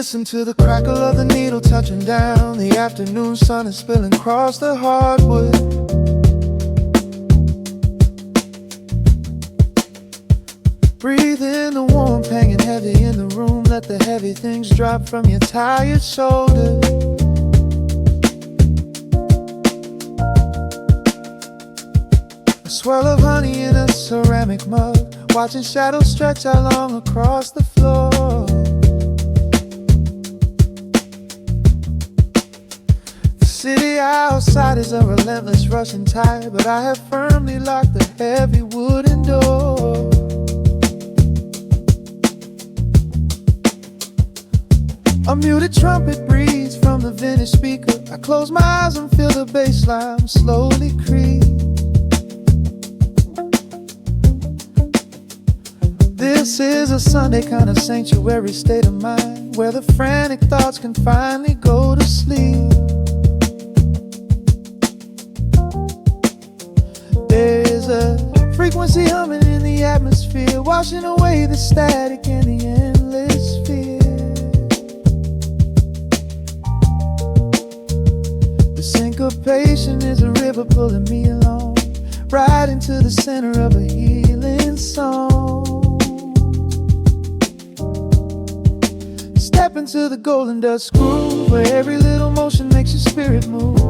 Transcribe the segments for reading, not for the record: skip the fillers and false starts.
Listen to the crackle of the needle touching down. The afternoon sun is spilling across the hardwood. Breathe in the warmth hanging heavy in the room. Let the heavy things drop from your tired shoulders. A swirl of honey in a ceramic mug, watching shadows stretch out long across the floor. The city outside is a relentless rushing tide, but I have firmly locked the heavy wooden door. A muted trumpet breathes from the vintage speaker. I close my eyes and feel the bass line slowly creep. This is a Sunday kind of sanctuary state of mind, where the frantic thoughts can finally go to sleep. There's a frequency humming in the atmosphere, washing away the static and the endless fear. The syncopation is a river pulling me along, right into the center of a healing song. Step into the golden dust groove, where every little motion makes your spirit move.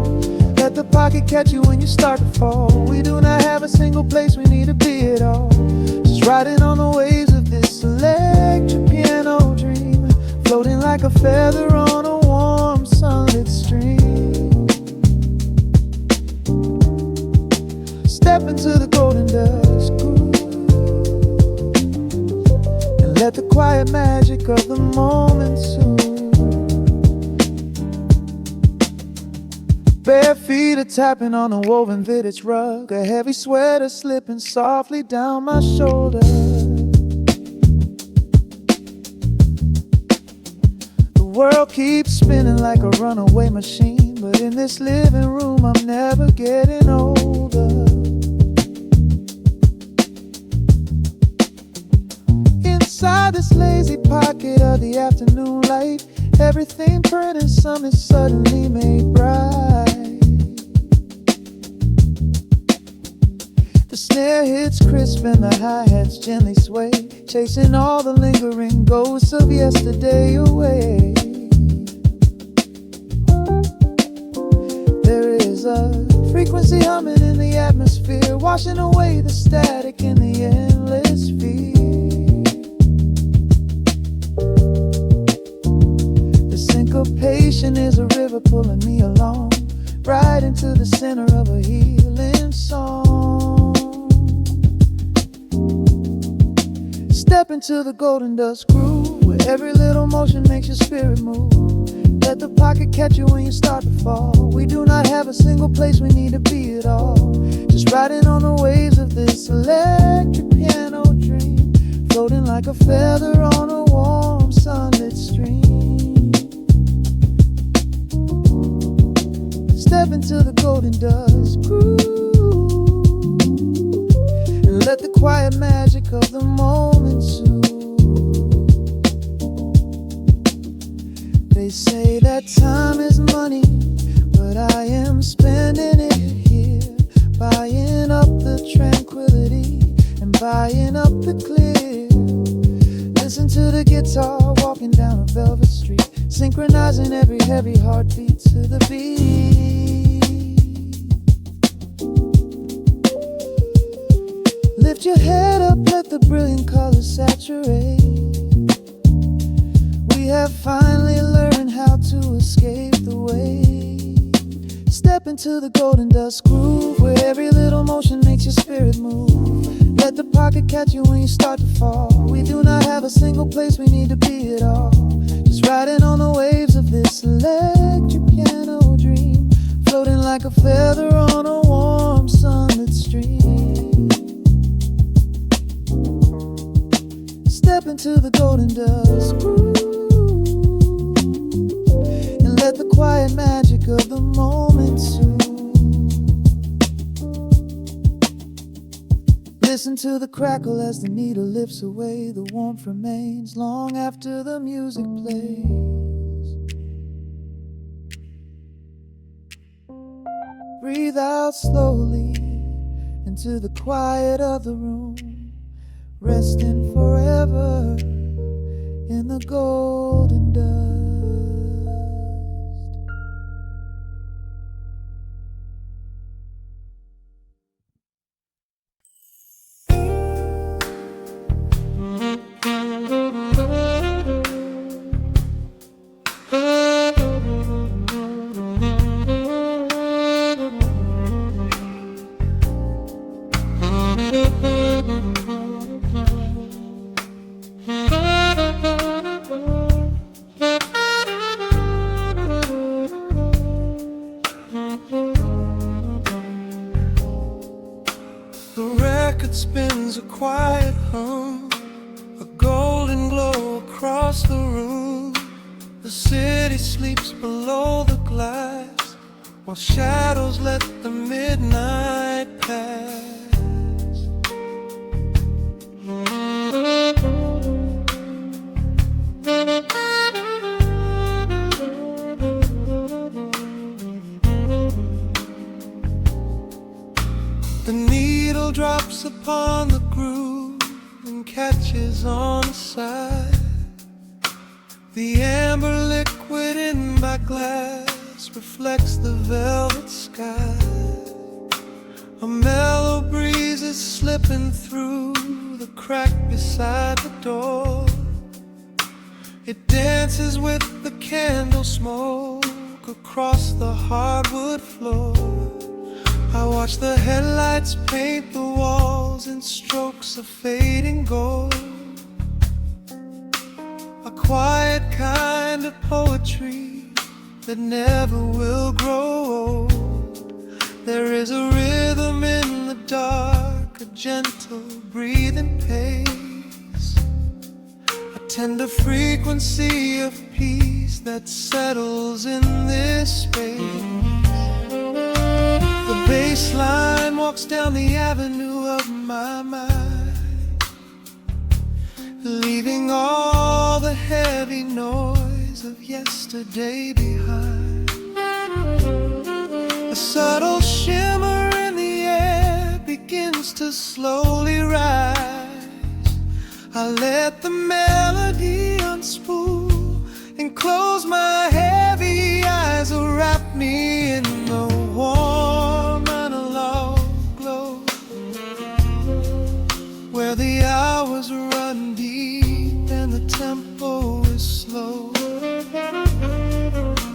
Let the pocket catch you when you start to fall. We do not have a single place we need to be at all. Just riding on the waves of this electric piano dream, floating like a feather on a warm sunlit stream. Step into the golden dust groove, and let the quiet magic of the moment soothe. Bare feet are tapping on a woven vintage rug, a heavy sweater slipping softly down my shoulder. The world keeps spinning like a runaway machine, but in this living room I'm never getting older. Inside this lazy pocket of the afternoon light, everything burning, something suddenly made bright. The snare hits crisp and the hi-hats gently sway, chasing all the lingering ghosts of yesterday away. There is a frequency humming in the atmosphere, washing away the static in the endless fear. Syncopation is a river pulling me along, right into the center of a healing song. Step into the golden dust groove, where every little motion makes your spirit move. Let the pocket catch you when you start to fall. We do not have a single place we need to be at all. Just riding on the waves of this electric piano dream, floating like a feather on a warm sunlit stream. Step into the golden dust groove, and let the quiet magic of the moment soothe. They say that time is money, but I am spending it here, buying up the tranquility and buying up the clear. Listen to the guitar walking down a velvet street, synchronizing every heavy heartbeat to the beat. Lift your head up, let the brilliant colors saturate. We have finally learned how to escape the wave. Step into the golden dust groove, where every little motion makes your spirit move. Let the pocket catch you when you start to fall. We do not have a single place we need to be at all. Just riding on the waves of this electric piano dream, floating like a feather on a warm sunlit stream. Step into the golden dust groove, and let the quiet magic of the moment soothe. Listen to the crackle as the needle lifts away. The warmth remains long after the music plays. breathe out slowly into the quiet of the room, resting forever in the golden dust. The record spins a quiet hum, a golden glow across the room. The city sleeps below the glass, while shadows let the midnight pass. The needle drops upon the groove and catches on the side. The amber liquid in my glass reflects the velvet sky. A mellow breeze is slipping through the crack beside the door. It dances with the candle smoke across the hardwood floor. I watch the headlights paint the walls in strokes of fading gold. A quiet kind of poetry that never will grow old. There is a rhythm in the dark, a gentle breathing pace, a tender frequency of peace that settles in this space. The bass line walks down the avenue of my mind, leaving all the heavy noise of yesterday behind. A subtle shimmer in the air begins to slowly rise. I let the melody unspool and close my heavy eyes, wrap me in the warm analog glow, where the hours run deep and the tempo is slow.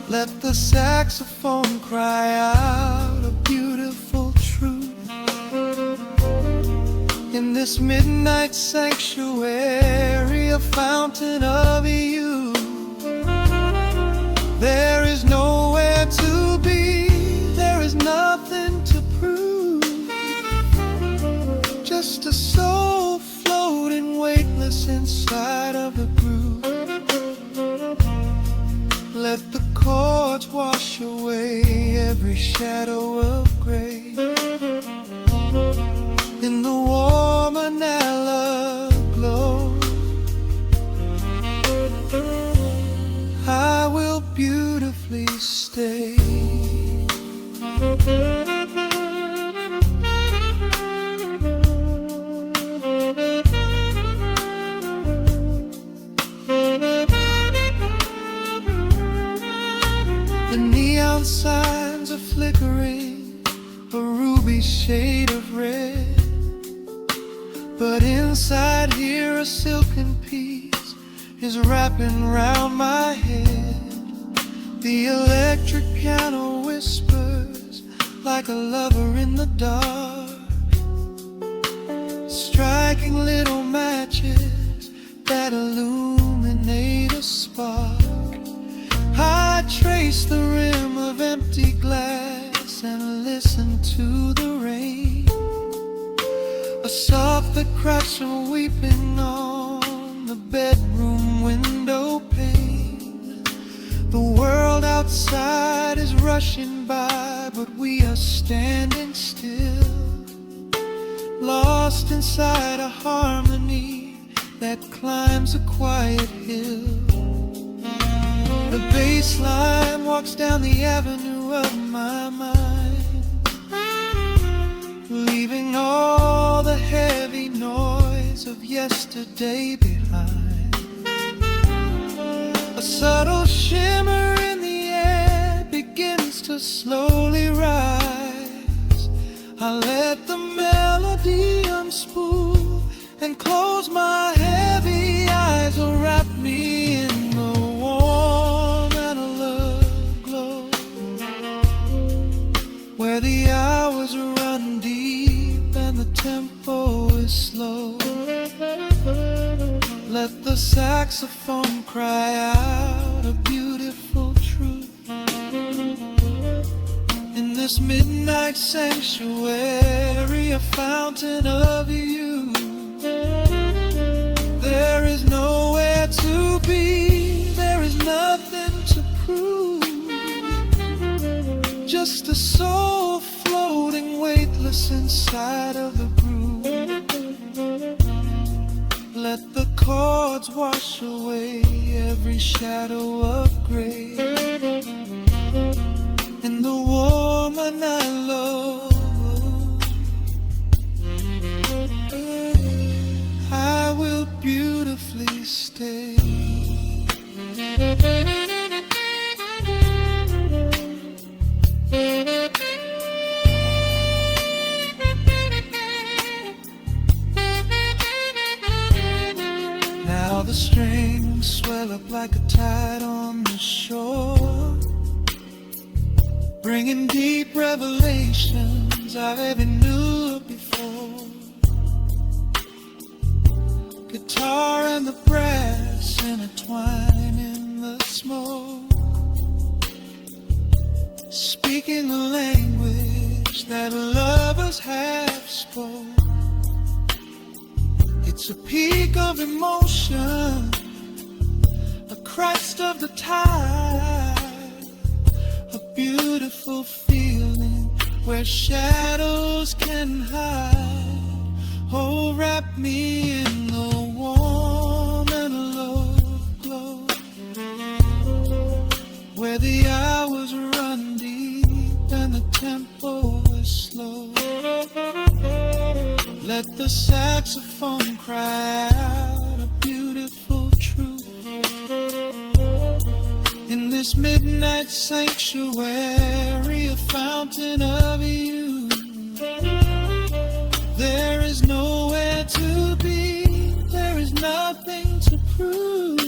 Let the saxophone cry out a beautiful truth in this midnight sanctuary, a fountain of youth. There is nowhere to be, there is nothing to prove, just a soul floating weightless inside of the groove. Let the chords wash away every shadow of gray in the warm analog glow. I will beautifully stay. The neon signs are flickering, a ruby shade of red, but inside here a silken peace is wrapping round my head. The electric piano whispers like a lover in the dark, striking little matches that illuminate a spark. I trace the rim of empty glass and listen to the rain, a soft that cracks from weeping on the bedroom window pane. The world outside is rushing by, but we are standing still, lost inside a harmony that climbs a quiet hill. The bass line walks down the avenue of my mind, leaving all the heavy noise of yesterday behind. A subtle shimmer in the air begins to slowly rise. I let the melody unspool and close my heavy eyes, or wrap me in the warm analog glow, where the hours run deep and the tempo is slow. Let the saxophone cry out a beautiful truth in this midnight sanctuary, a fountain of youth. There is nowhere to be, there is nothing to prove, just a soul floating weightless inside of the groove. Let the chords wash away every shadow of gray, and the woman I love, I will beautifully stay. Now the strings swell up like a tide on the shore, bringing deep revelations I've ever knew before. Guitar and the brass intertwine in the smoke, speaking the language that lovers have spoke. It's a peak of emotion, a crest of the tide, a beautiful feeling where shadows can hide. Oh, wrap me in the warm analog glow, where the hours run deep and the tempo is slow. Let the saxophone cry out a beautiful truth in this midnight sanctuary, a fountain of youth. There is nowhere to be, there is nothing to prove,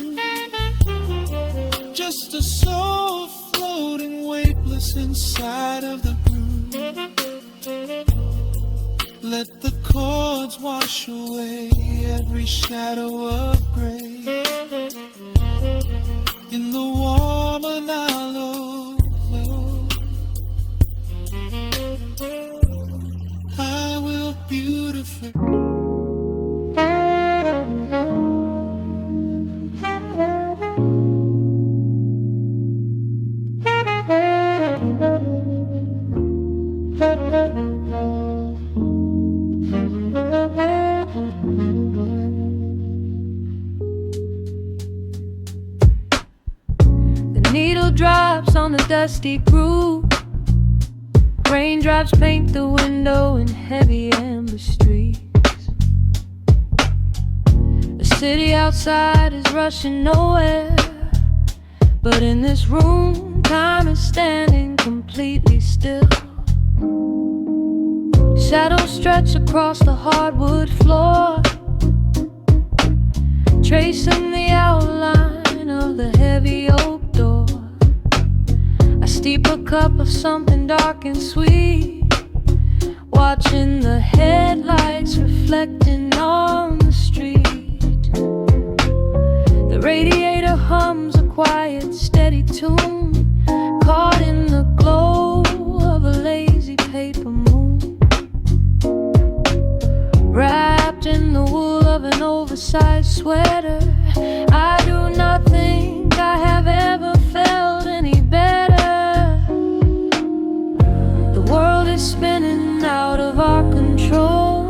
just a soul floating weightless inside of the groove. Let the chords wash away every shadow of gray, in the warm analog glow, I will beautifully. The needle drops on the dusty groove. Raindrops paint the window in heavy amber streets. The city outside is rushing nowhere, but in this room, time is standing completely still. Shadows stretch across the hardwood floor, tracing the outline of the heavy oak door. I steep a cup of something dark and sweet, watching the headlights reflecting on the street. The radiator hums a quiet, steady tune, caught in the glow of a lazy paper moon. Wrapped in the wool of an oversized sweater, I do not think I have ever felt any better. The world is spinning out of our control,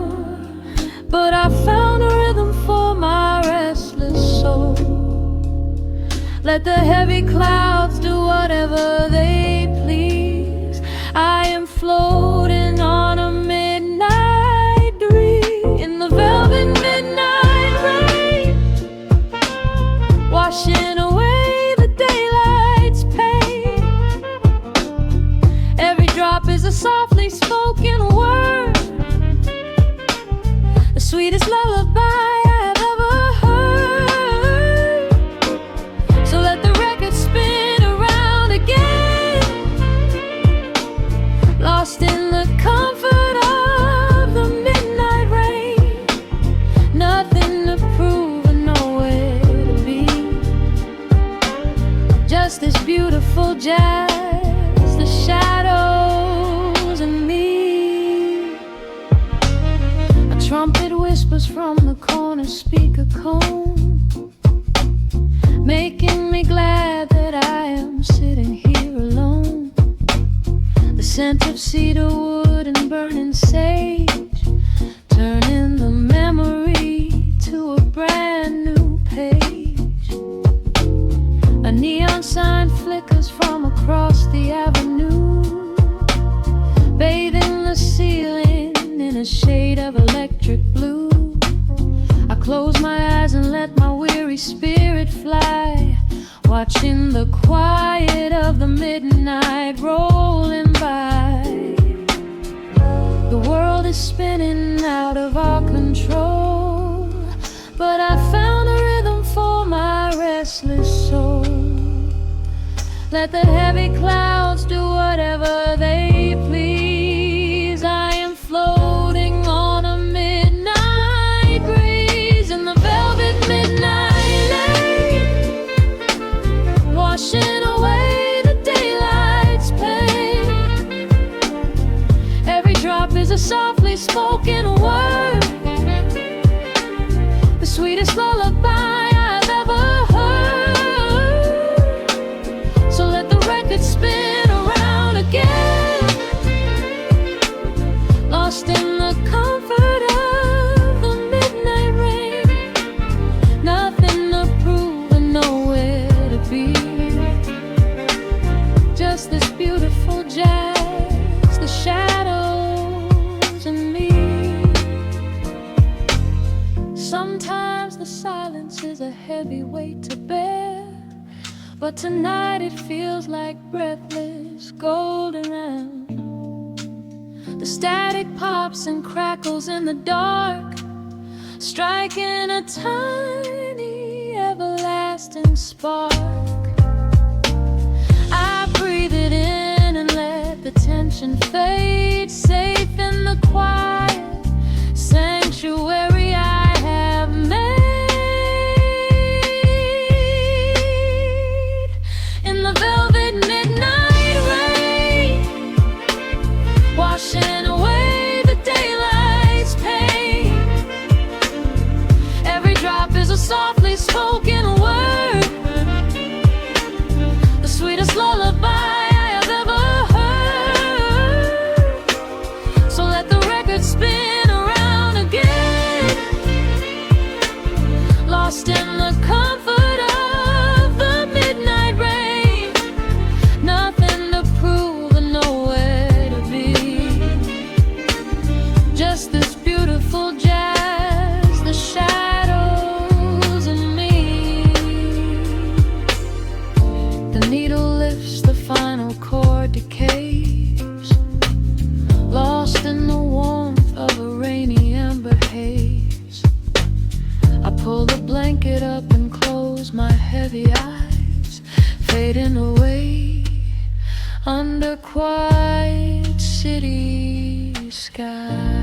but I found a rhythm for my restless soul. Let the heavy clouds do whatever they please. I am floating on a midnight sweetest lullaby I've ever heard. So let the record spin around again, lost in the comfort of the midnight rain. Nothing to prove and nowhere to be, just this beautiful jazz, the shadows and me. A trumpet whispers from the corner speaker cone, making me glad that I am sitting here alone. The scent of cedar wood and burning sage, turning the memory to a brand new page. A neon sign flickers from across the avenue, bathing the ceiling in a shade of electric blue. I close my eyes and let my weary spirit fly, watching the quiet of the midnight rolling by. The world is spinning out of our control, but I found a rhythm for my restless soul. Let the heavy clouds do whatever they please. I am floating on a midnight breeze in the velvet midnight lane, washing away the daylight's pain. Every drop is a softly spoken word, the sweetest lullaby I've ever heard. So let the record spin around again, lost in the comfort of the midnight rain. Nothing to prove and nowhere to be, just this beautiful jazz, the shadows and me. Sometimes the silence is a heavy weight to bear, but tonight it feels like breathless golden round. The static pops and crackles in the dark, striking a tiny everlasting spark. I breathe it in and let the tension fade, safe in the quiet sanctuary I have made. In the velvet midnight rain, washing away the daylight's pain. Every drop is a softly spoken word, the sweetest lullaby I have ever heard. So let the record spin around again, lost in the comfort of the midnight rain. Nothing to prove and nowhere to be, just this beautiful jazz, the shadows and me. The needle lifts, the final chord decays, lost in the warmth of a rainy amber haze. I pull the blanket up and close my heavy eyes, fading away under quiet city skies.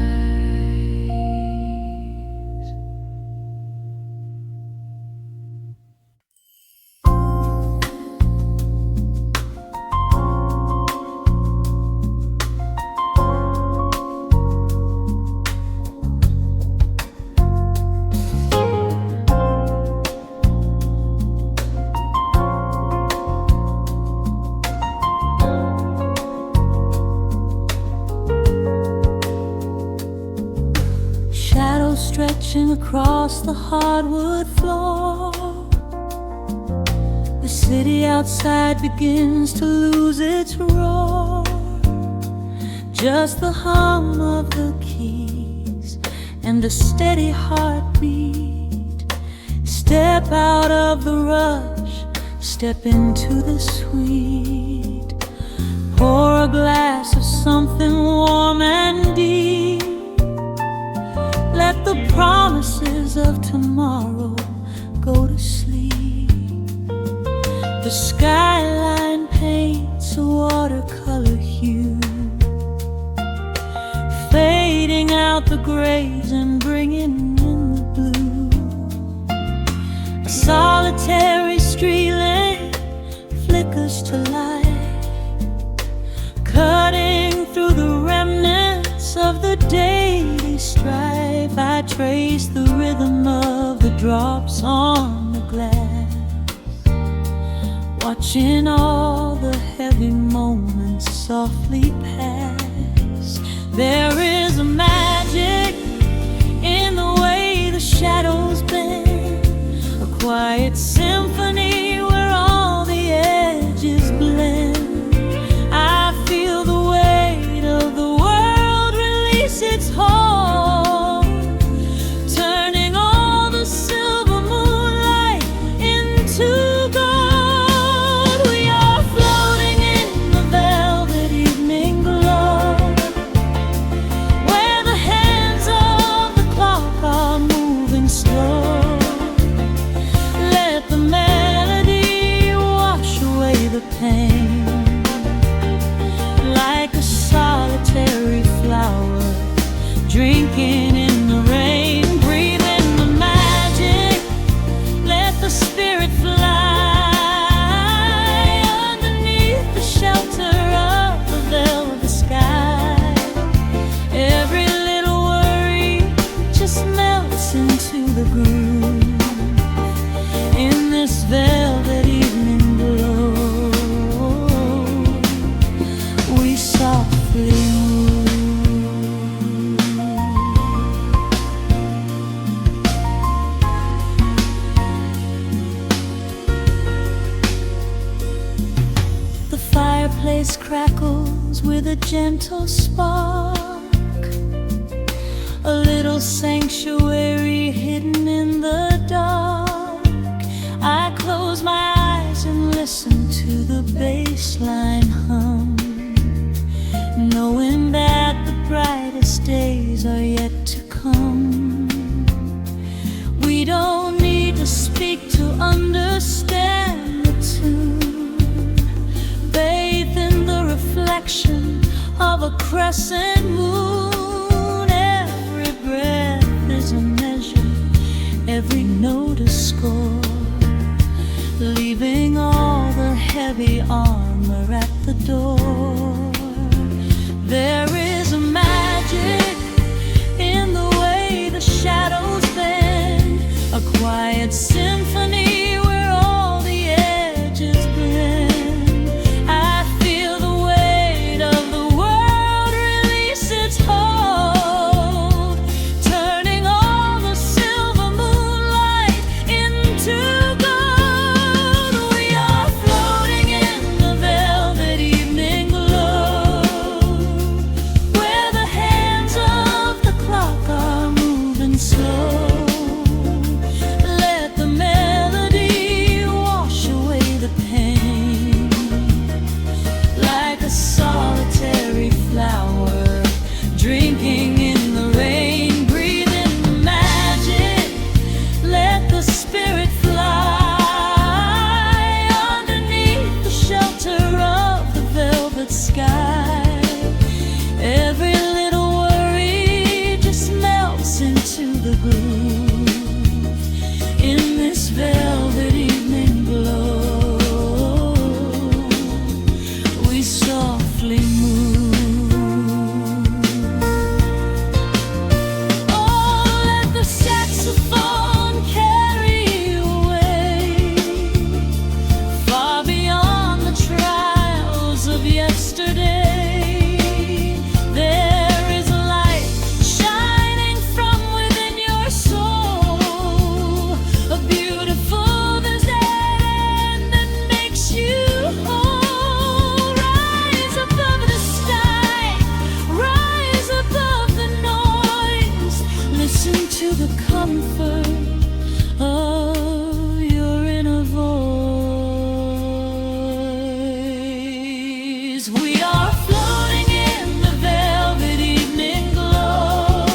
Stretching across the hardwood floor, the city outside begins to lose its roar. Just the hum of the keys and a steady heartbeat. Step out of the rush, step into the sweet. Pour a glass of something warm and deep. let the promises of tomorrow go to sleep. The skyline paints a watercolor hue, fading out the grays and bringing in the blue. A solitary street lamp flickers to life, cutting through the remnants of the daily strife. I trace the rhythm of the drops on the glass, watching all the heavy moments softly pass. There is a magic in the way the shadows bend, a quiet symphony where all the edges blend. I feel the weight of the world release its hold, turning all the silver moonlight into gold. We are floating in the velvet evening glow, where the hands of the clock are moving slow. Let the melody wash away the pain, like a solitary flower drinking in the rain. Breathe in the magic, let the spirit fly underneath the shelter of the velvet sky. Every little worry just melts into the groove in this velvet evening glow. We softly move. The fireplace crackles with a gentle spark, a little sanctuary hidden in the dark. I close my eyes and listen to the bass line hum, knowing that the brightest days are yet to come. We don't need to speak to understand the tune, bathed in the reflection of a crescent moon. Every breath is a measure, every note a score, leaving all the heavy armor at the door. There is a magic in the way the shadows bend, a quiet symphony where all the edges blend. I feel the weight of the world release its hold, turning all the silver moonlight into gold. We are floating in the velvet evening glow, where the hands of the clock are moving slow. Let the melody wash away the pain, like a solitary flower drinking in the rain. Breathe in the magic, let the spirit fly underneath the shelter of the velvet sky. Every little worry just melts into the groove in this velvet evening glow. We softly move. Oh, let the saxophone carry you away, far beyond the trials of yesterday. There is a light shining from within your soul, a beautiful vision that makes you whole. Rise above the sky, rise above the noise, listen to the comfort of your inner voice. We are floating in the velvet evening glow,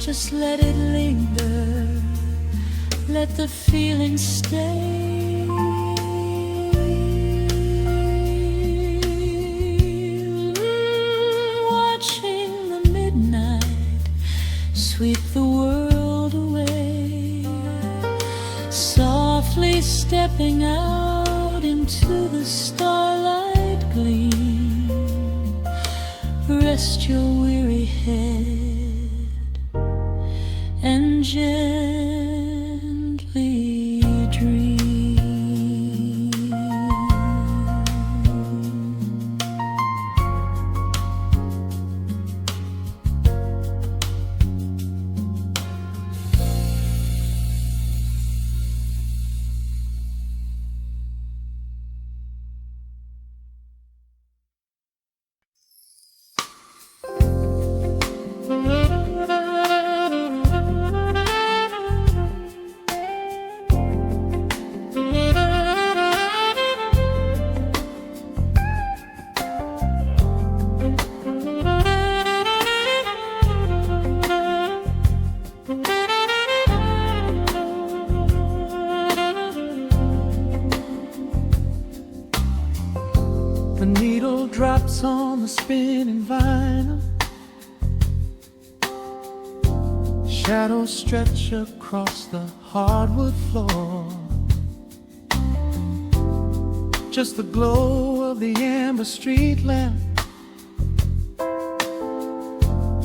Just let it linger, let the feeling stay. Watching the midnight sweep the world away, softly stepping out into the starlight gleam. Rest your weary head and gently dream. The needle drops on the spinning vinyl. Shadows stretch across the hardwood floor. Just the glow of the amber street lamp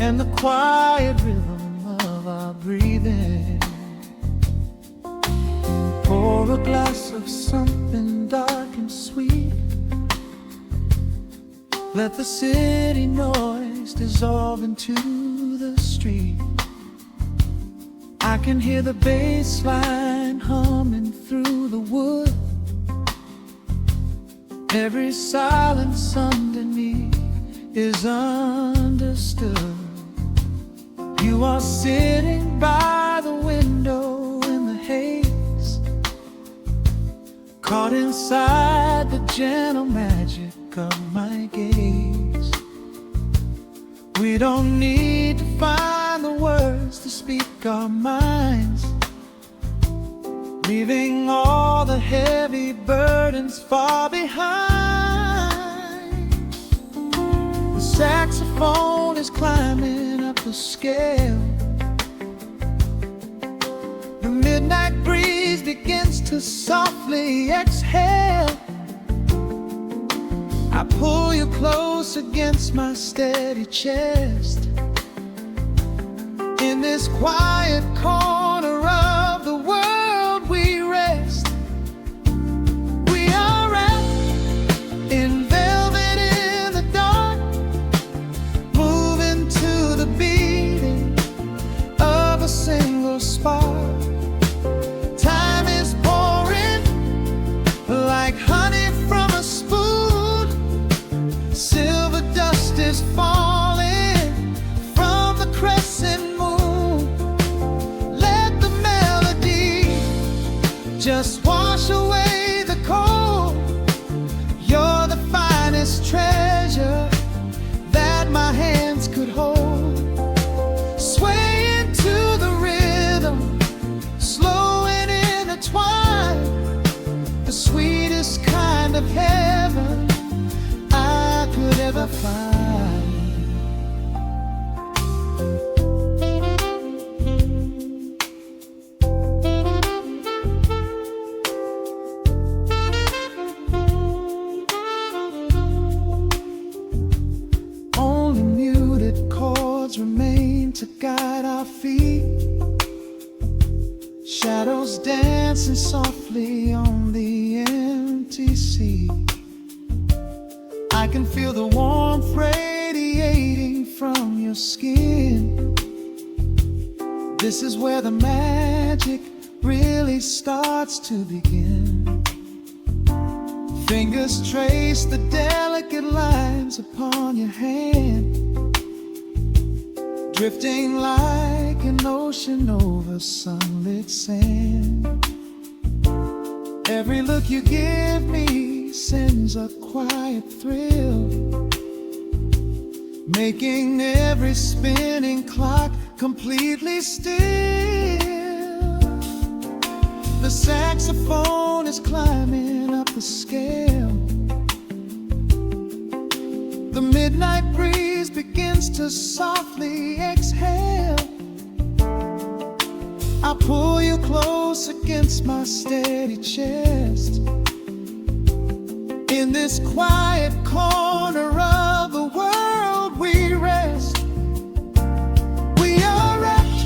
and the quiet rhythm of our breathing. Pour a glass of something dark and sweet. Let the city noise dissolve into the street. I can hear the bass line humming through the wood. Every silence underneath is understood. You are sitting by the window in the haze, caught inside the gentle magic of my gaze. We don't need to find the words to speak our minds, leaving all the heavy burdens far behind. The saxophone is climbing up the scale. The midnight breeze begins to softly exhale. I pull you close against my steady chest. In this quiet corner of the world we rest. We are wrapped in velvet in the dark, moving to the beating of a single spark. Time is pouring like honey from a spoon. Silver dust is falling from the crescent moon. Let the melody just wash away the cold. You're the finest treasure that my hands could hold. Sway into the rhythm, slow and intertwined. The sweetest kind of heaven I could ever find. Only muted chords remain to guide our feet. Shadows dancing softly on the empty sea. I can feel the warmth radiating from your skin. This is where the magic really starts to begin. Fingers trace the delicate lines upon your hand, drifting like an ocean over sunlit sand. Every look you give me sends a quiet thrill. making every spinning clock completely still. The saxophone is climbing up the scale. The midnight breeze begins to softly exhale. I pull you close against my steady chest. In this quiet corner of the world we rest. We are wrapped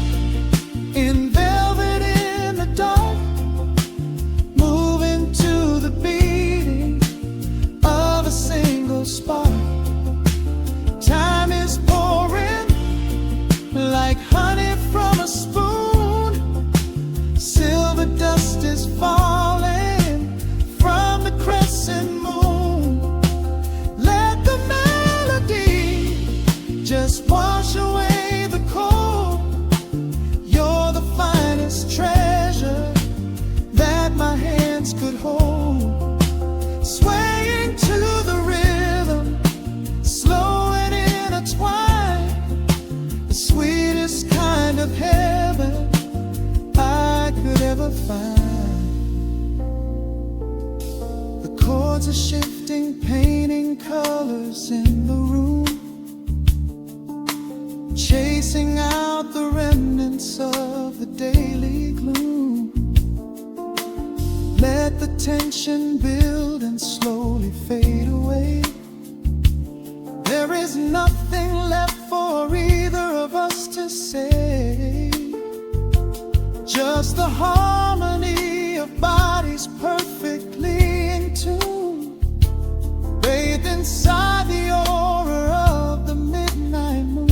in velvet in the dark, moving to the beating of a single spark. Time is pouring like honey from a spoon. Silver dust is falling from the crescent moon. Let the melody just wash away the cold. You're the finest treasure that my hands could hold. Swaying to the rhythm, slow and intertwined, the sweetest kind of heaven I could ever find. The chords are shifting, painting colors in the room, chasing out the remnants of the daily gloom. Let the tension build and slowly fade away. There is nothing left for either of us to say. Just the harmony of bodies perfectly in tune, bathed inside the aura of the midnight moon.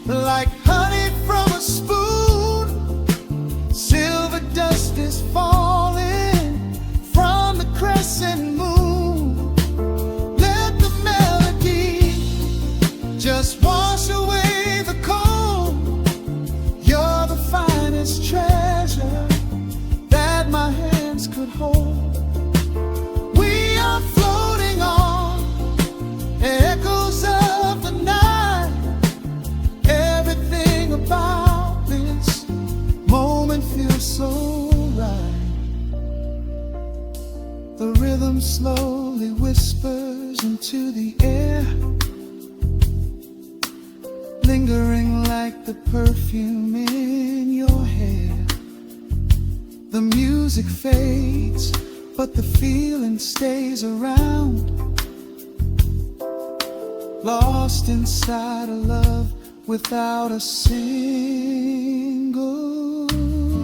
Like honey from a spoon, silver dust is falling from the crescent moon. Let the melody just wash away the cold. You're the finest treasure that my hands could hold. We are floating on echoes of the night. Everything about this moment feels so right. The rhythm slowly whispers into the air, lingering like the perfume in your hair. The music fades, but the feeling stays around, lost inside a love without a single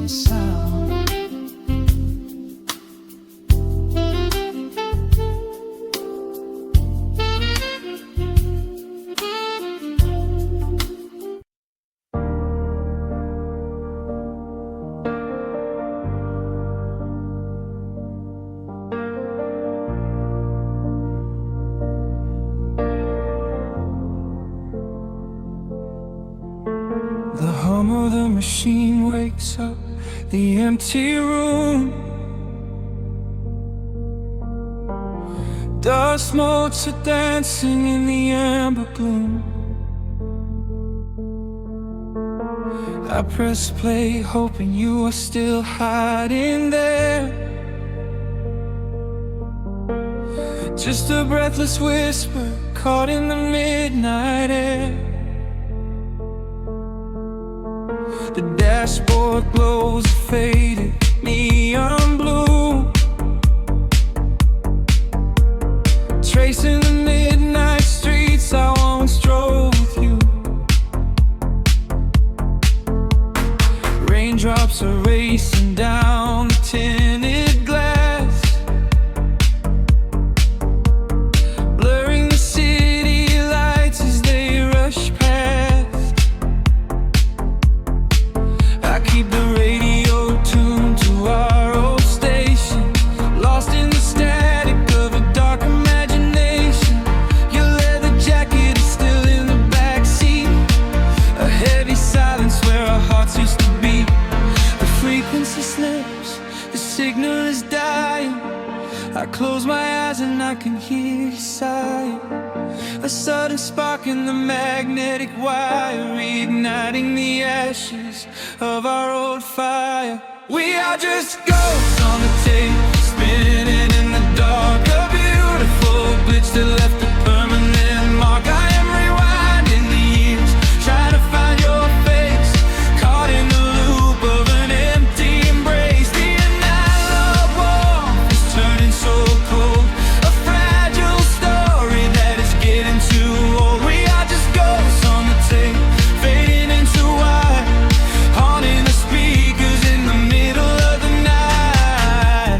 sound. The hum of the machine wakes up the empty room. Dust motes are dancing in the amber gloom. I press play, hoping you are still hiding there. Just a breathless whisper caught in the midnight air. The dashboard glows faded neon blue, tracing the midnight streets I once drove with you. raindrops are racing down the tinted glass, blurring the city lights as they rush past. I keep the radio tuned to our old station, lost in the static of a dark imagination. Your leather jacket is still in the backseat, a heavy silence where our hearts used to beat. The frequency slips, the signal is dying. I close my eyes and I can hear you sighing. A sudden spark in the magnetic wire, reigniting the ashes of our old fire. We are just ghosts on the tape, spinning in the dark. A beautiful glitch that left a permanent mark. I am rewinding the years, trying to find your face, caught in the loop of an empty embrace. The analog warmth is turning so cold, a fragile story that is getting too old. We are just ghosts on the tape, fading into white, haunting the speakers in the middle of the night.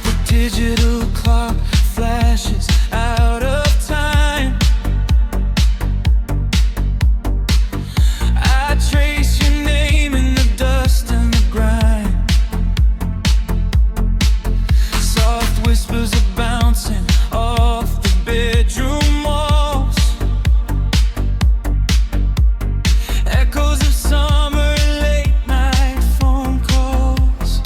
The digital clock flashes out of time. I trace your name in the dust and the grime. Soft whispers are bouncing off the bedroom walls, echoes of summer late night phone calls.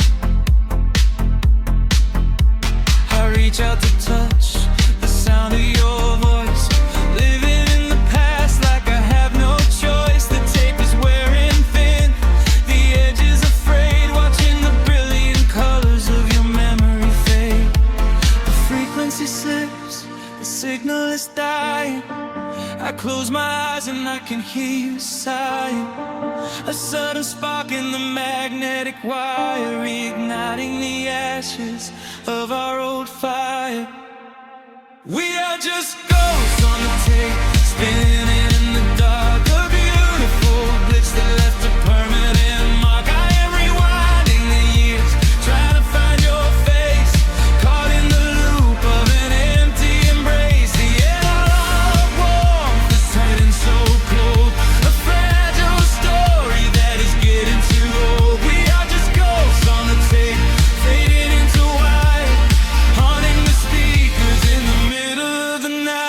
I reach out to touch the sound of your voice, living in the past like I have no choice. The tape is wearing thin, the edge is afraid, watching the brilliant colors of your memory fade. The frequency slips, the signal is dying. I close my eyes and I can hear you sighing. A sudden spark in the magnetic wire, reigniting the ashes of our old fire. We are just ghosts on the tape, spinning in the dark. A beautiful glitch that left a permanent mark. I am rewinding the years, trying to find your face, caught in the loop of an empty embrace. The analog warmth is turning so cold, a fragile story that is getting too old. We are just ghosts on the tape, fading into white, haunting the speakers in the middle of the night.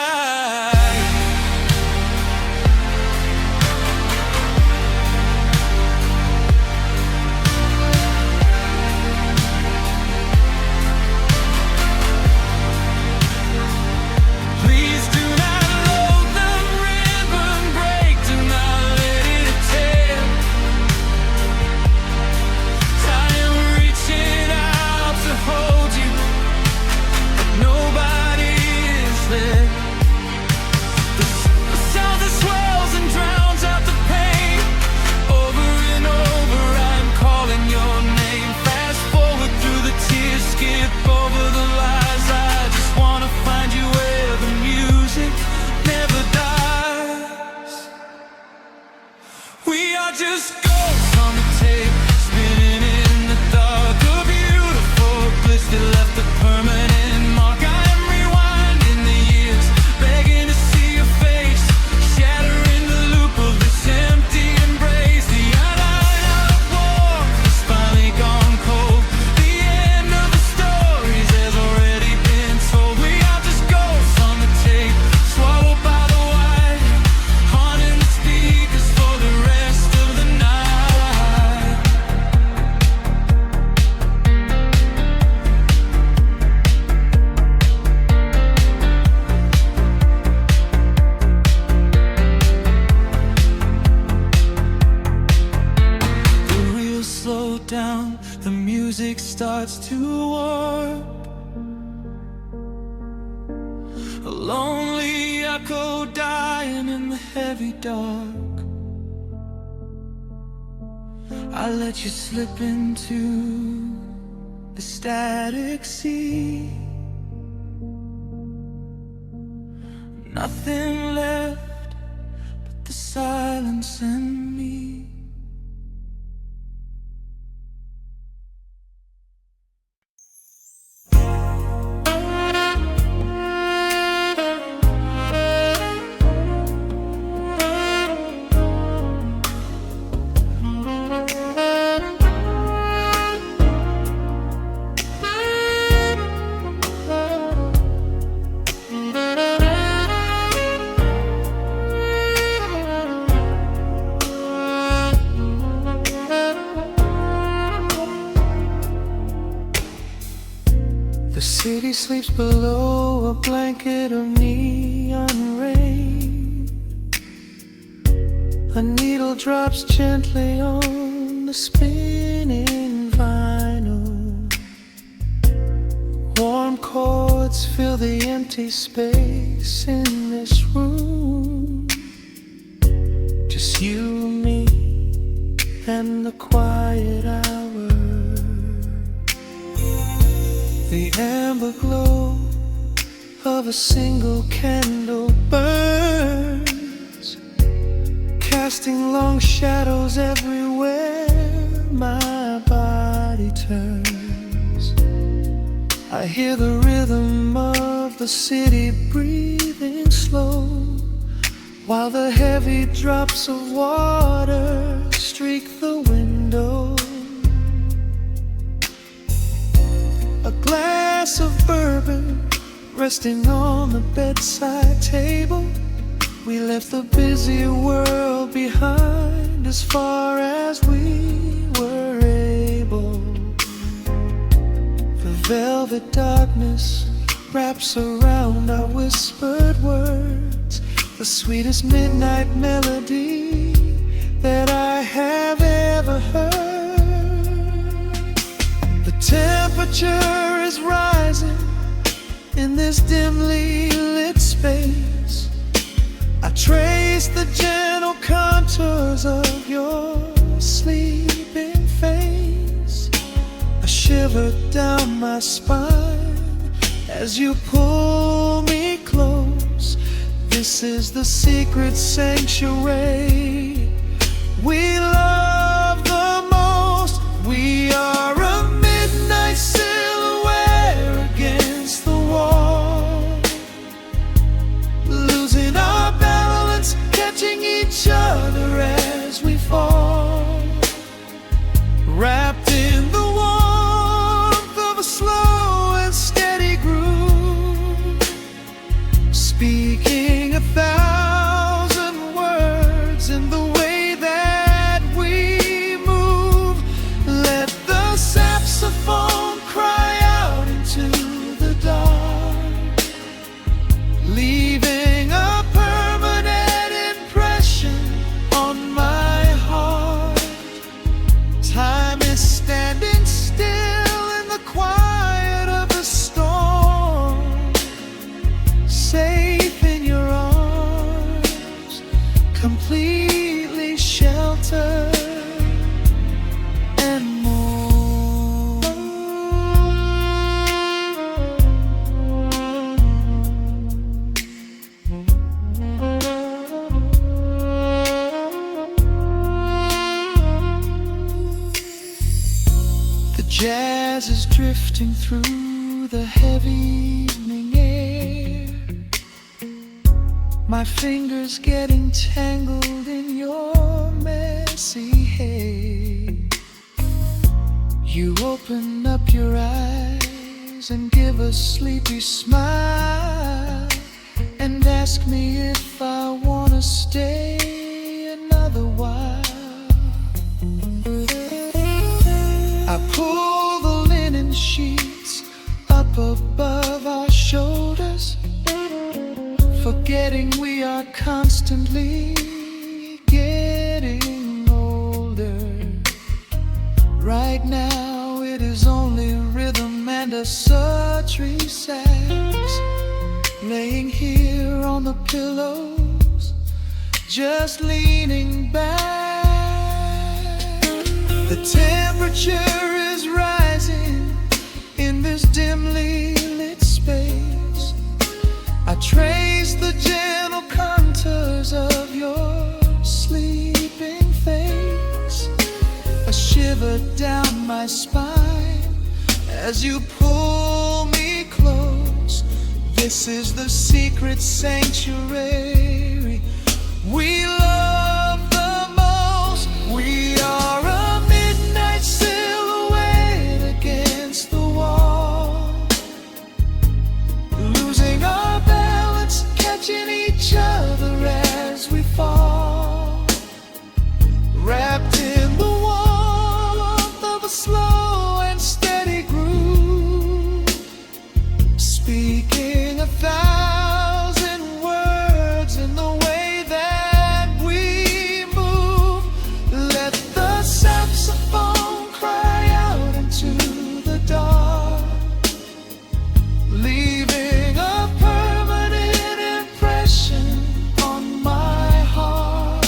Please do not load the ribbon break, do not let it tear. I am reaching out to hold you, but nobody is there. The sound that swells and drowns out the pain. Over and over I'm calling your name. Fast forward through the tears, skip over the lies. I just wanna find you where the music never dies. We are just ghosts on the tape, spinning in the dark. A beautiful glitch that left a permanent mark. I am rewinding the years, begging to see your face, shattering the loop of this empty embrace. The analog warmth has finally gone cold, the end of the stories has already been told. We are just ghosts on the tape, swallowed by the wire, haunting the speakers for the rest of the night. The reels slow down, the music starts to warp. A lonely echo dying in the heavy dark. I let you slip into the static sea. Nothing left but the silence and me. The city sleeps below a blanket of neon rain. A needle drops gently on the spinning vinyl. Warm chords fill the empty space in this room. Just you, me, and the quiet hour. The amber glow of a single candle burns, casting long shadows everywhere my body turns. I hear the rhythm of the city breathing slow, while the heavy drops of water streak the window. A glass of bourbon resting on the bedside table. We left the busy world behind as far as we were able. The velvet darkness wraps around our whispered words, the sweetest midnight melody that I have ever heard. The temperature is rising in this dimly lit space. I trace the gentle contours of your sleeping face. A shiver down my spine as you pull me close. This is the secret sanctuary we love the most. We are a midnight silhouette against the wall, losing our balance, catching each other as we fall, wrapped in the warmth of a slow and steady groove, speaking 1,000 words in the way that we move. Let the saxophone cry out into the dark, leaving a permanent impression on my heart. Time is standing still in the quiet of the storm, safe in your arms, completely sheltered and more. The jazz is drifting through the heavy evening air, my fingers getting tangled in your messy hair. You open up your eyes and give a sleepy smile, and ask me if I wanna stay another while. I pull the linen sheets up above our shoulders, forgetting we are constantly getting older. Right now it is only rhythm and a sultry sax, laying here on the pillows, just leaning back. The temperature is rising in this dimly lit space. I trace the gentle contours of your sleeping face. A shiver down my spine as you pull me close. This is the secret sanctuary we love the most. We are a midnight silhouette against the wall, losing our balance, catching each other as we fall, wrapped in the warmth of a slow and steady groove, speaking 1,000 words in the way that we move. Let the saxophone cry out into the dark, leaving a permanent impression on my heart.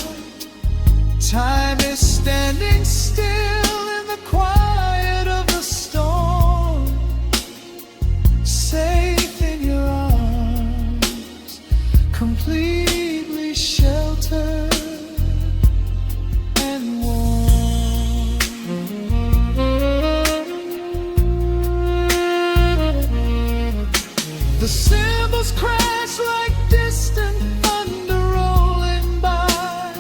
Time is standing still in the quiet of the storm, safe in your arms, completely sheltered and warm. The cymbals crash like distant thunder rolling by,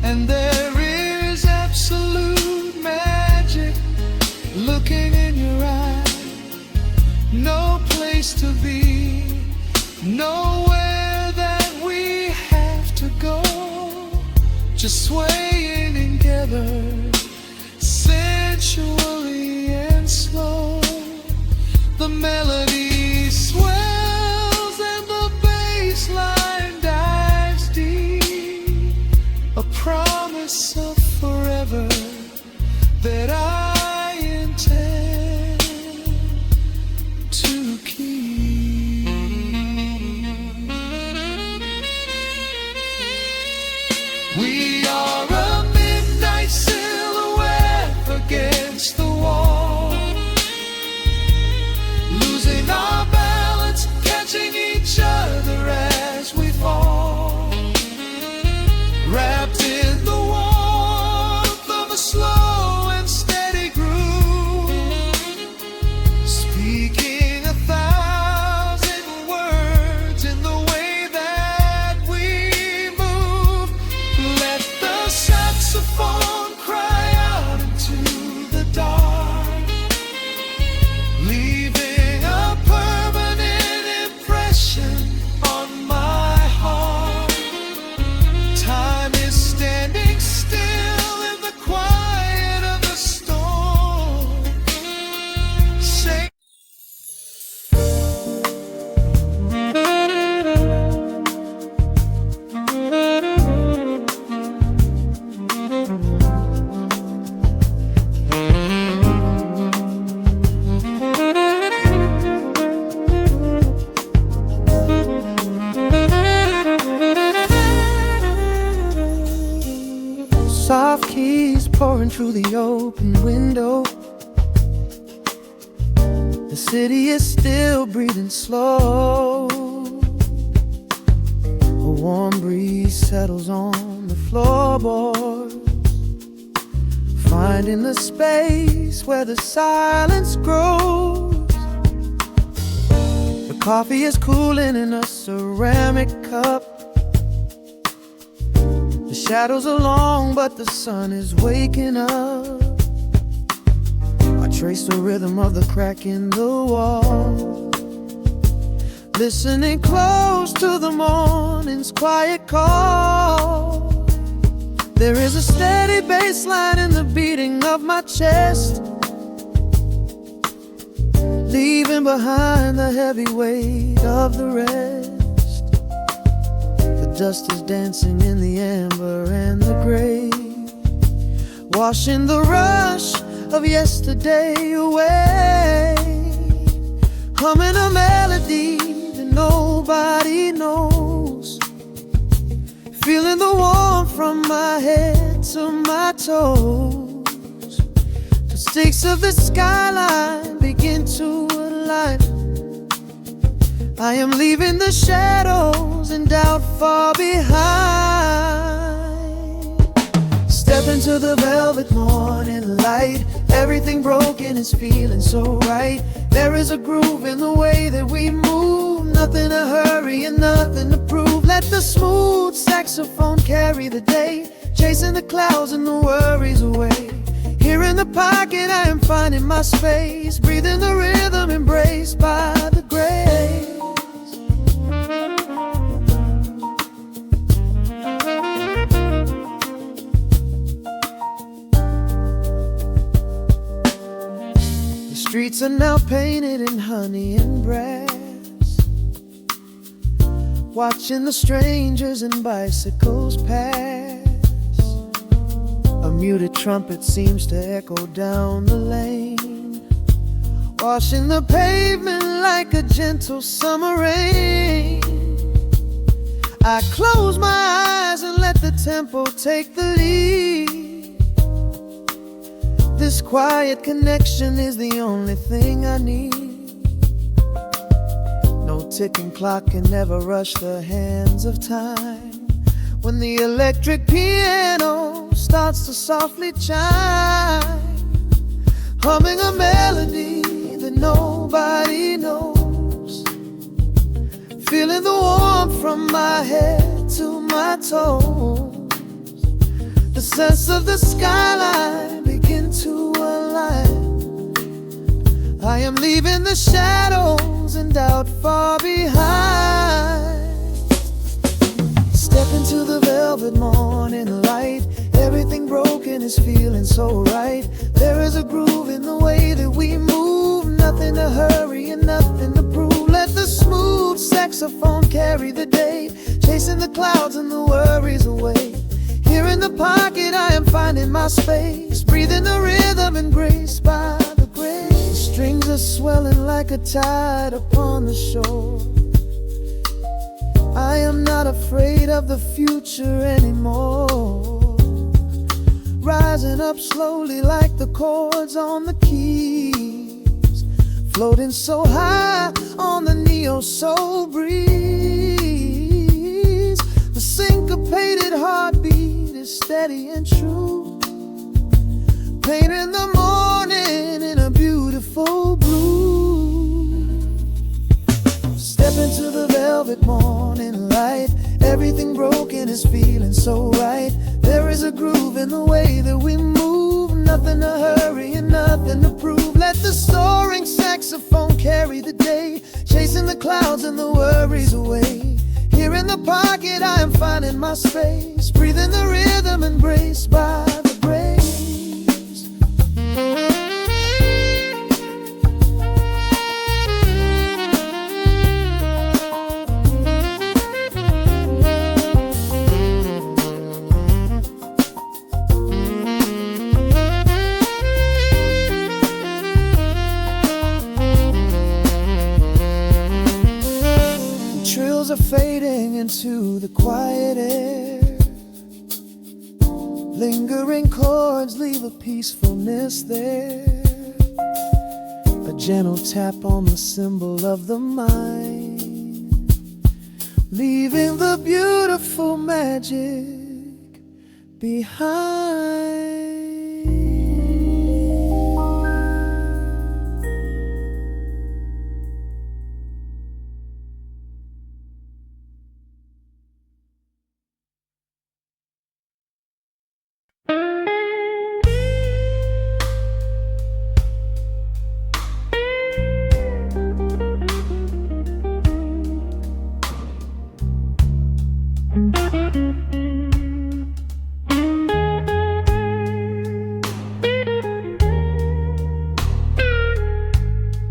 and there is absolute magic looking in your eye. No place to be, nowhere that we have to go, just swaying together, sensually and slow. The melody swells and the bass line dives deep, a promise of forever that I intend to keep. We are a midnight silhouette against the wall, losing our balance, catching each other as we fall, wrapped in the warmth of a slow and steady groove, speaking 1,000 words in the way that we move. Let the saxophone cry out into the dark, leaving a permanent impression on my heart. Time is standing still in the quiet of the storm. Say soft keys pouring through the open window. The city is still breathing slow. A warm breeze settles on the floorboards, finding the space where the silence grows. The coffee is cooling in a ceramic cup. The shadows are long, but the sun is waking up. I trace the rhythm of the crack in the wall, listening close to the morning's quiet call. There is a steady bass line in the beating of my chest, leaving behind the heavy weight of the rest. The dust is dancing in the amber and the gray, washing the rush of yesterday away, humming a melody that nobody knows, feeling the warmth from my head to my toes. shakes of the skyline begin to align. I am leaving the shadows and doubt far behind. Step into the velvet morning light. Everything broken is feeling so right. There is a groove in the way that we move. Nothing to hurry and nothing to prove. Let the smooth saxophone carry the day, chasing the clouds and the worries away. Here in the pocket I am finding my space, breathing the rhythm embraced by the grace. The streets are now painted in honey and brass, watching the strangers and bicycles pass. A muted trumpet seems to echo down the lane, washing the pavement like a gentle summer rain. I close my eyes and let the tempo take the lead. This quiet connection is the only thing I need. No ticking clock can never rush the hands of time. When the electric piano starts to softly chime, humming a melody that nobody knows, feeling the warmth from my head to my toes. The sense of the skyline begin to align. I am leaving the shadows and doubt far behind. Step into the velvet morning light. Everything broken is feeling so right. There is a groove in the way that we move. Nothing to hurry and nothing to prove. Let the smooth saxophone carry the day, chasing the clouds and the worries away. Here in the pocket I am finding my space, breathing the rhythm and grace by the grace. Strings are swelling like a tide upon the shore. I am not afraid of the future anymore. Rising up slowly like the chords on the keys, floating so high on the neo-soul breeze. The syncopated heartbeat is steady and true, painting the morning in a beautiful blue. Step into the velvet morning light. Everything broken is feeling so right. There is a groove in the way that we move. Nothing to hurry and nothing to prove. Let the soaring saxophone carry the day, chasing the clouds and the worries away. Here in the pocket I am finding my space, breathing the rhythm embraced by the grace. Trills are fading into the quiet air. Lingering chords leave a peacefulness there. A gentle tap on the cymbal of the mind, leaving the beautiful magic behind.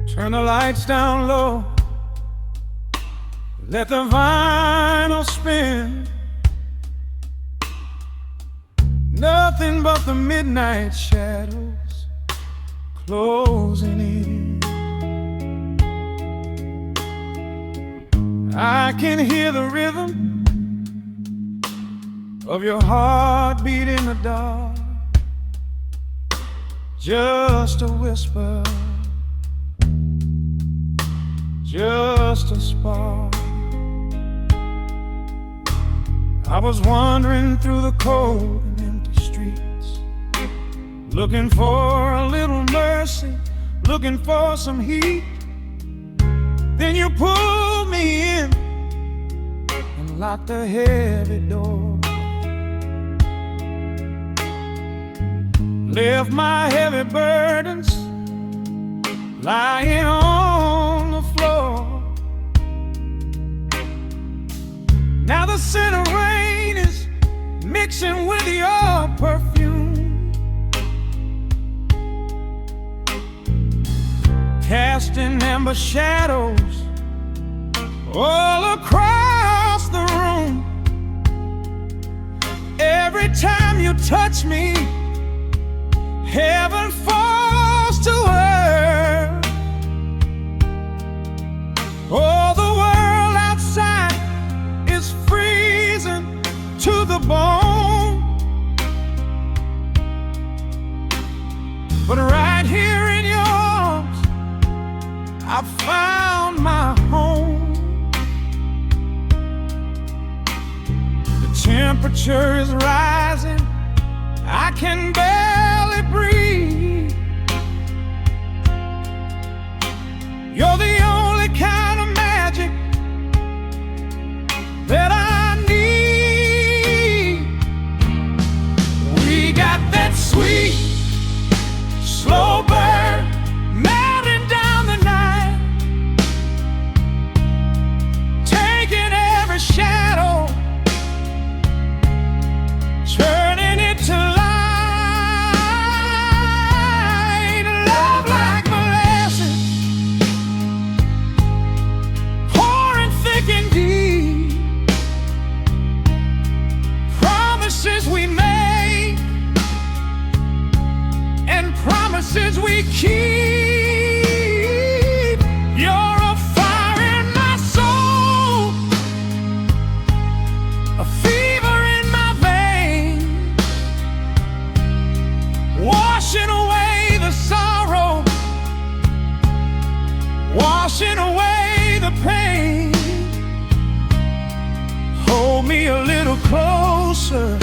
Turn the lights down low, let the vinyl spin. Nothing but the midnight shadows closing in. I can hear the rhythm of your heartbeat in the dark. just a whisper, just a spark. I was wandering through the cold and empty streets, looking for a little mercy, looking for some heat. Then you pulled me in and locked a heavy door, left my heavy burdens lying on the floor. Now the scent of rain is mixing with your perfume, casting amber shadows all across the room. Every time you touch me, heaven falls to earth. Oh, the world outside is freezing to the bone, but right here in your arms I found my home. The temperature is rising, I can barely breathe. You're the only kind of magic that I need. We got that sweet, slow burn melting down the night, taking every shadow, turning it to light. Love like molasses, pouring thick and deep. Promises we make and promises we keep. You're a fire in my soul, a fever in my veins, washing away the sorrow, washing away the pain. Hold me a little closer,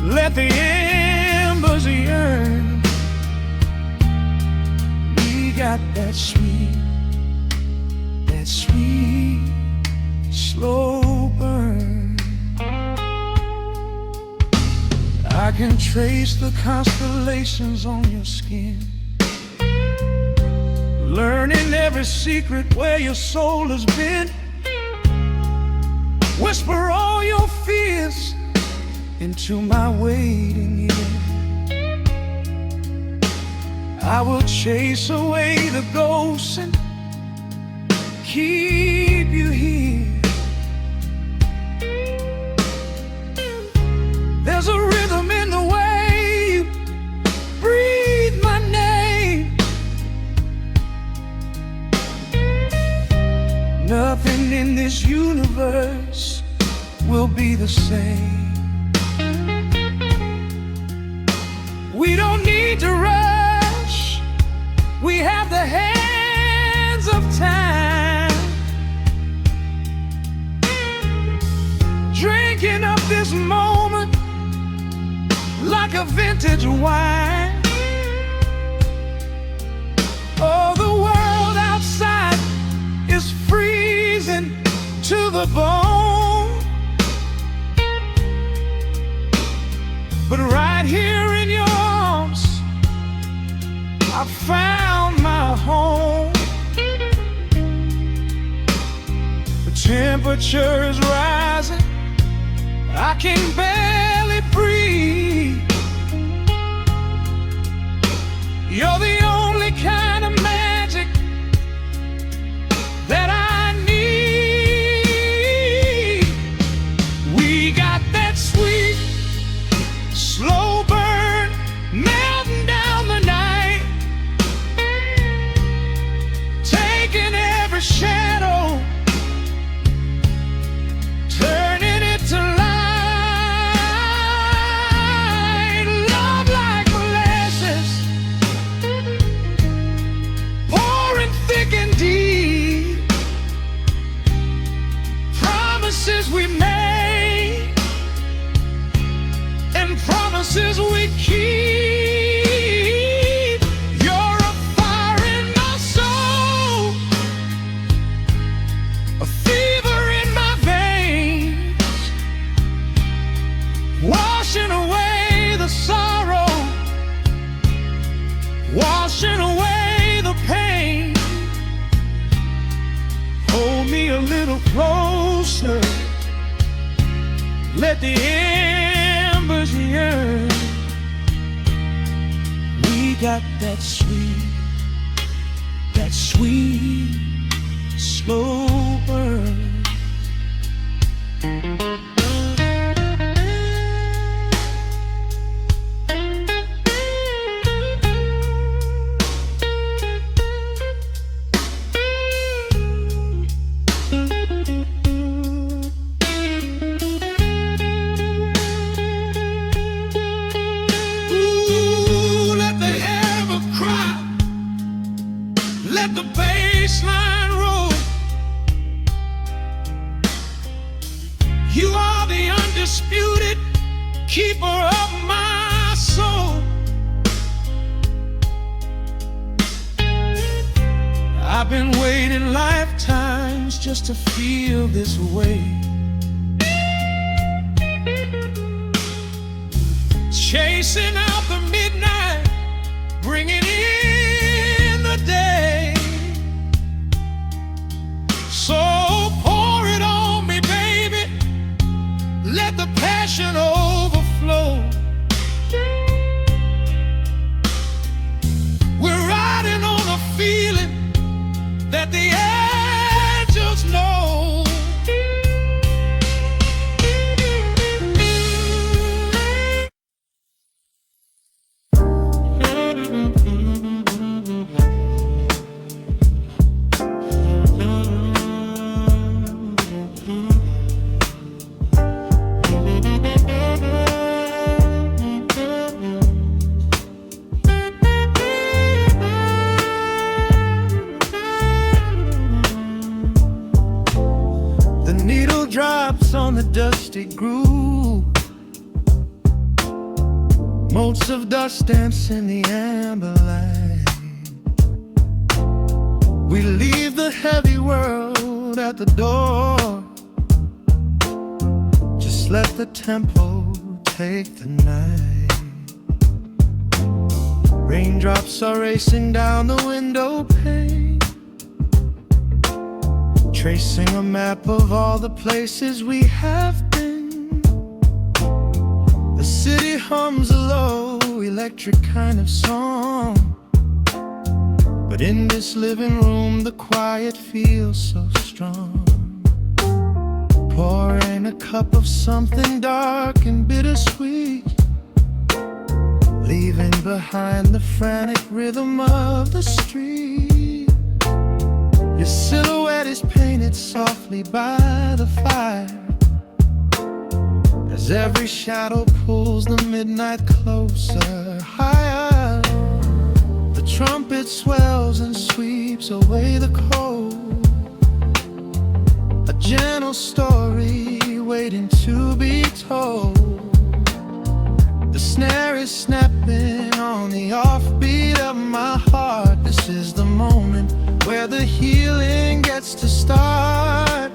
let the embers yearn. We got that sweet, slow burn. I can trace the constellations on your skin, learning every secret where your soul has been. Whisper all your fears into my waiting ear. I will chase away the ghosts and keep you here. There's a rhythm in the way you breathe my name. Nothing in this universe will be the same. We don't need to rush, we have the hands of time, drinking up this moment like a vintage wine. Oh, the world outside is freezing to the bone, but right here in your arms I found my home. The temperature is rising, I can barely breathe. You're the only kind of magic that I need. We got that sweet, slow burn melting down the night, taking every shadow, turning it to light. washing away the pain. Hold me a little closer, let the embers yearn. We got that sweet, slow burn. Let the bass line roll. You are the undisputed keeper of my soul. I've been waiting lifetimes just to feel this way. Chasing out the midnight, bringing in the day. So pour it on me, baby, let the passion overflow. We're riding on a feeling that the angels know. Drops on the dusty groove, motes of dust dance in the amber light. We leave the heavy world at the door, just let the tempo take the night. Raindrops are racing down the window pane, tracing a map of all the places we have been. The city hums a low, electric kind of song, but in this living room the quiet feels so strong. Pouring a cup of something dark and bittersweet, leaving behind the frantic rhythm of the street. Your silhouette is painted softly by the fire, as every shadow pulls the midnight closer, higher. The trumpet swells and sweeps away the cold, a gentle story waiting to be told. The snare is snapping on the offbeat of my heart. This is the moment where the healing gets to start.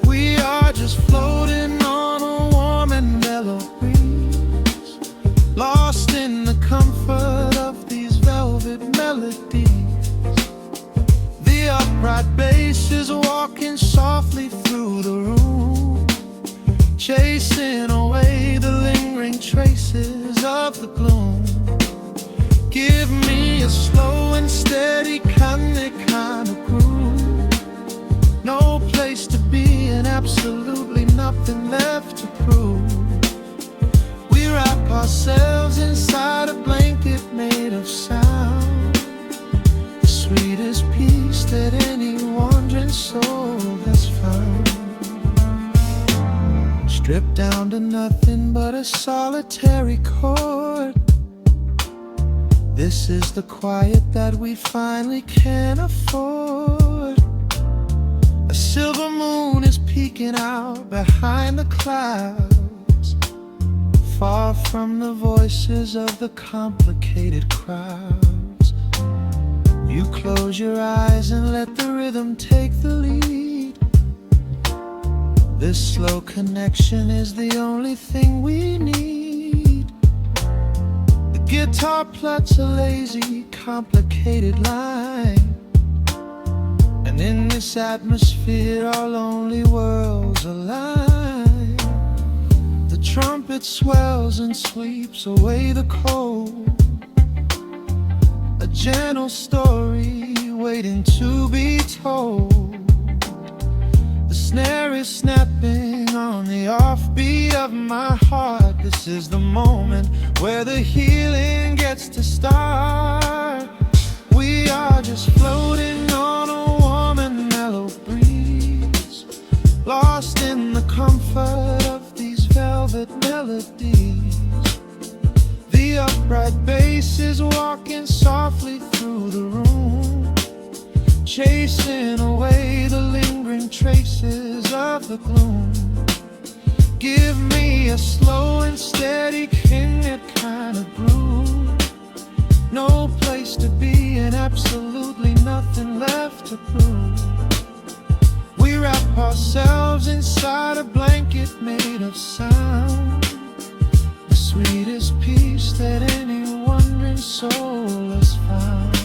We are just floating on a warm and mellow breeze, lost in the comfort of these velvet melodies. The upright bass is walking softly through the room, chasing away the lingering traces of the gloom. Give me a slow and steady kind of groove, no place to be and absolutely nothing left to prove. We wrap ourselves inside a blanket made of sound, the sweetest peace that any wandering soul has found. Stripped down to nothing but a solitary chord, this is the quiet that we finally can afford. A silver moon is peeking out behind the clouds, far from the voices of the complicated crowds. You close your eyes and let the rhythm take the lead. This slow connection is the only thing we need. The Guitar plots a lazy, complicated line, and in this atmosphere our lonely worlds align. The trumpet swells and sweeps away the cold, a gentle story waiting to be told. The snare is snapping on the offbeat of my heart. This is the moment where the healing gets to start. We are just floating on a warm and mellow breeze, lost in the comfort of these velvet melodies. The upright bass is walking softly through the room, chasing away the lingering traces of the gloom. Give me a slow and steady kinglet kind of groove. No place to be and absolutely nothing left to prove. We wrap ourselves inside a blanket made of sound, the sweetest peace that any wandering soul has found.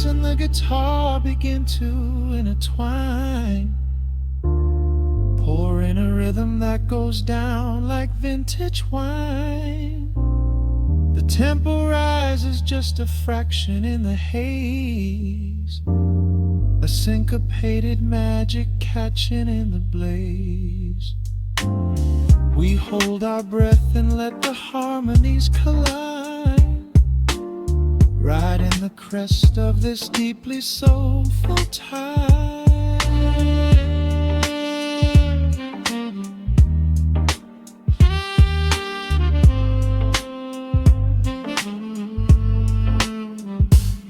And the guitar begin to intertwine, pouring a rhythm that goes down like vintage wine. The tempo rises just a fraction in the haze, a syncopated magic catching in the blaze. We hold our breath and let the harmonies collide, right in the crest of this deeply soulful tide.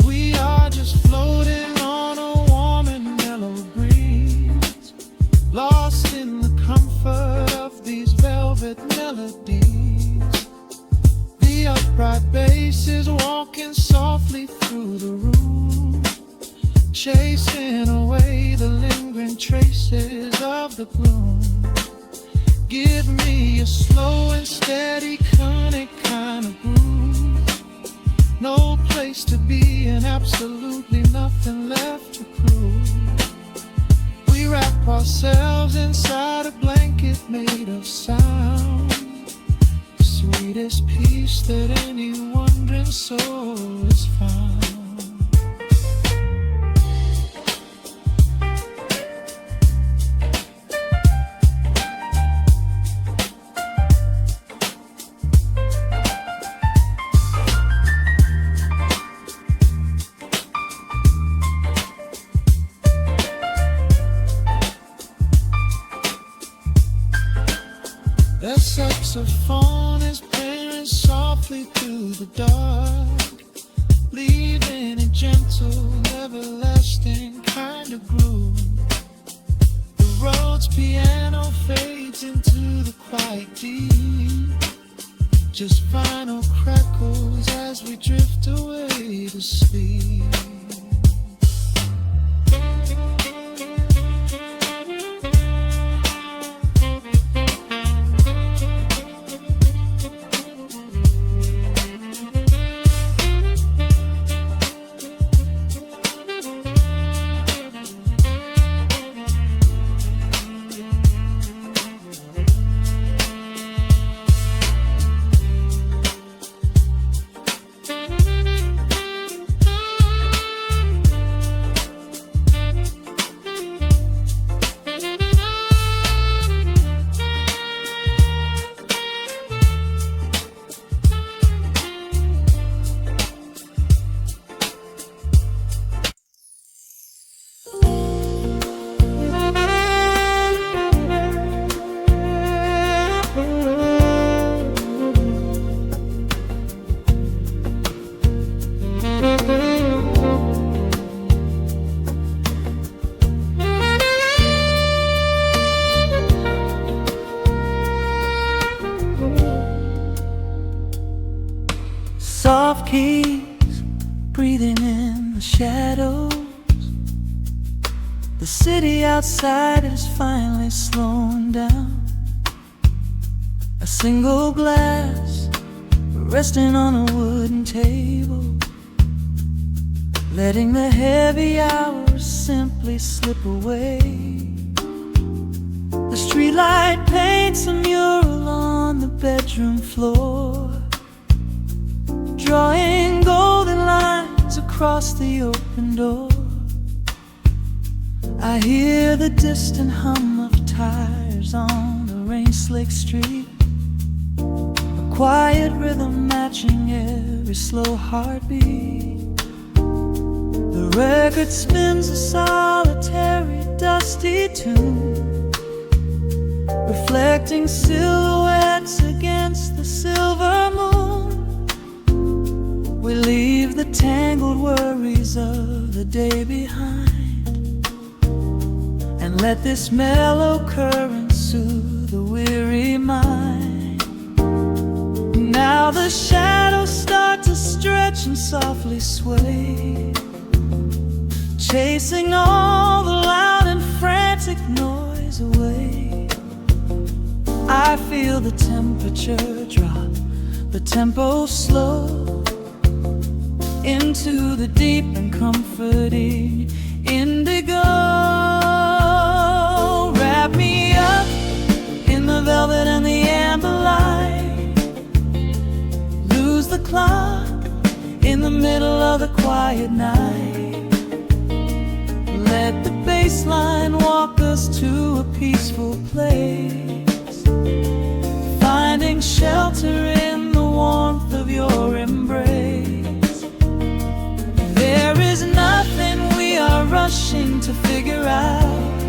We are just floating on a warm and mellow breeze, lost in the comfort of these velvet melodies. The upright bass is walking softly through the room, chasing away the lingering traces of the gloom. Give me a slow and steady conic kind of groove. No place to be and absolutely nothing left to prove. We wrap ourselves inside a blanket made of sound, sweetest peace that any wandering soul has found. The saxophone is playing softly through the dark, leaving a gentle, everlasting kind of groove. The Rhodes piano fades into the quiet deep, just vinyl crackles as we drift away to sleep. The city outside is finally slowing down. A single glass resting on a wooden table, letting the heavy hours simply slip away. The streetlight paints a mural on the bedroom floor, drawing golden lines across the open door. I hear the distant hum of tires on the rain-slicked street, a quiet rhythm matching every slow heartbeat. The record spins a solitary, dusty tune, reflecting silhouettes against the silver moon. We leave the tangled worries of the day behind, and let this mellow current soothe the weary mind. Now the shadows start to stretch and softly sway, chasing all the loud and frantic noise away. I feel the temperature drop, the tempo slow, into the deep and comforting indigo. Wrap me up in the velvet and the amber light, lose the clock in the middle of the quiet night. Let the bass line walk us to a peaceful place, finding shelter in the warmth of your embrace. There is nothing we are rushing to figure out,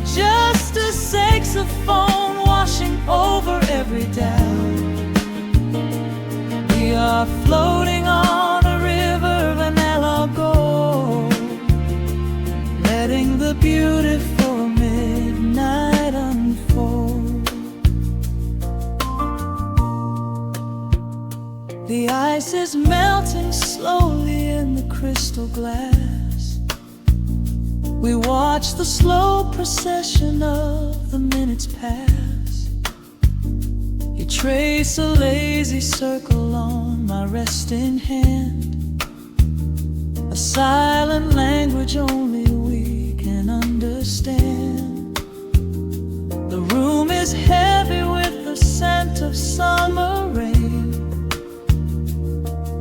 just a saxophone washing over every doubt. We are floating on a river vanilla gold, letting the beautiful midnight unfold. The ice is melting slowly in the crystal glass. We watch the slow procession of the minutes pass. You trace a lazy circle on my resting hand, a silent language only we can understand. The room is heavy with the scent of summer rain,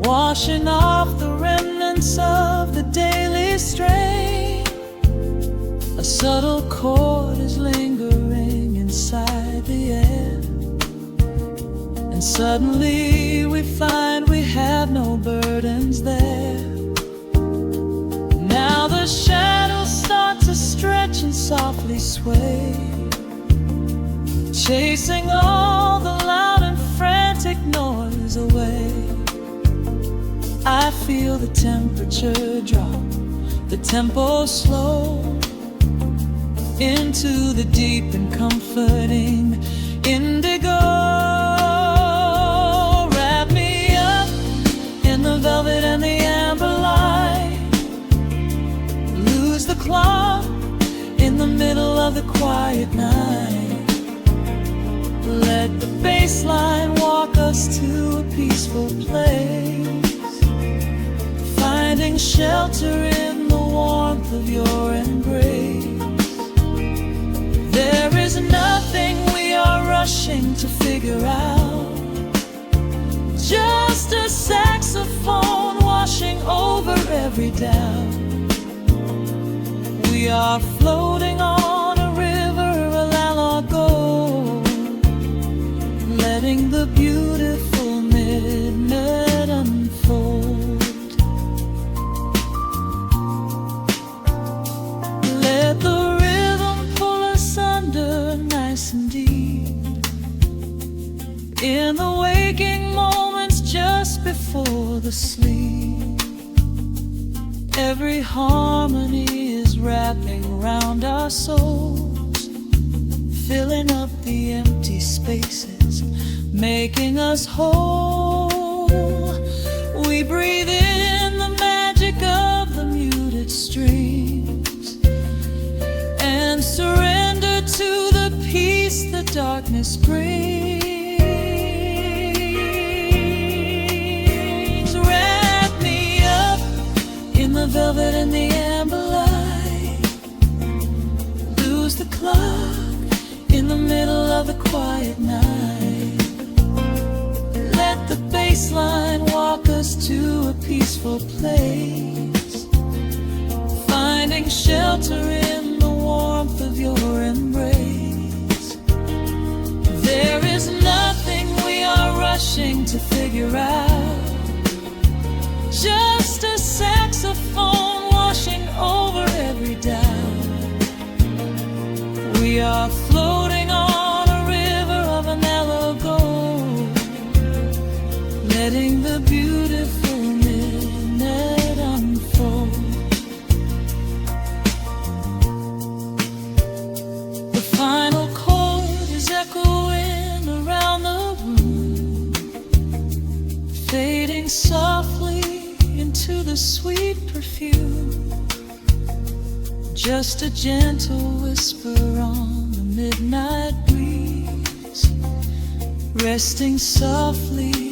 washing off the remnants of the daily strain. A subtle chord is lingering inside the air, and suddenly we find we have no burdens there. Now the shadows start to stretch and softly sway, chasing all the loud and frantic noise away. I feel the temperature drop, the tempo slow, into the deep and comforting indigo. Wrap me up in the velvet and the amber light, lose the clock in the middle of the quiet night. Let the bass line walk us to a peaceful place, finding shelter in the warmth of your embrace. There is nothing we are rushing to figure out, just a saxophone washing over every doubt. We are floating on a river, a la gold, letting the beautiful midnight unfold. Let the rhythm pull us under nice and deep, in the waking moments just before the sleep. Every harmony is wrapping around our souls, filling up the empty spaces, making us whole. We breathe in the magic of the muted strings, peace the darkness brings. Wrap me up in the velvet and the amber light. Lose the clock in the middle of the quiet night. Let the bass line walk us to a peaceful place, finding shelter in the warmth of your embrace. There is nothing we are rushing to figure out, just a saxophone washing over every doubt. We are floating on a river of a mellow gold, letting the beautiful minute unfold. The final chord is echoing around the room, fading softly into the sweet perfume. Just a gentle whisper on the midnight breeze, resting softly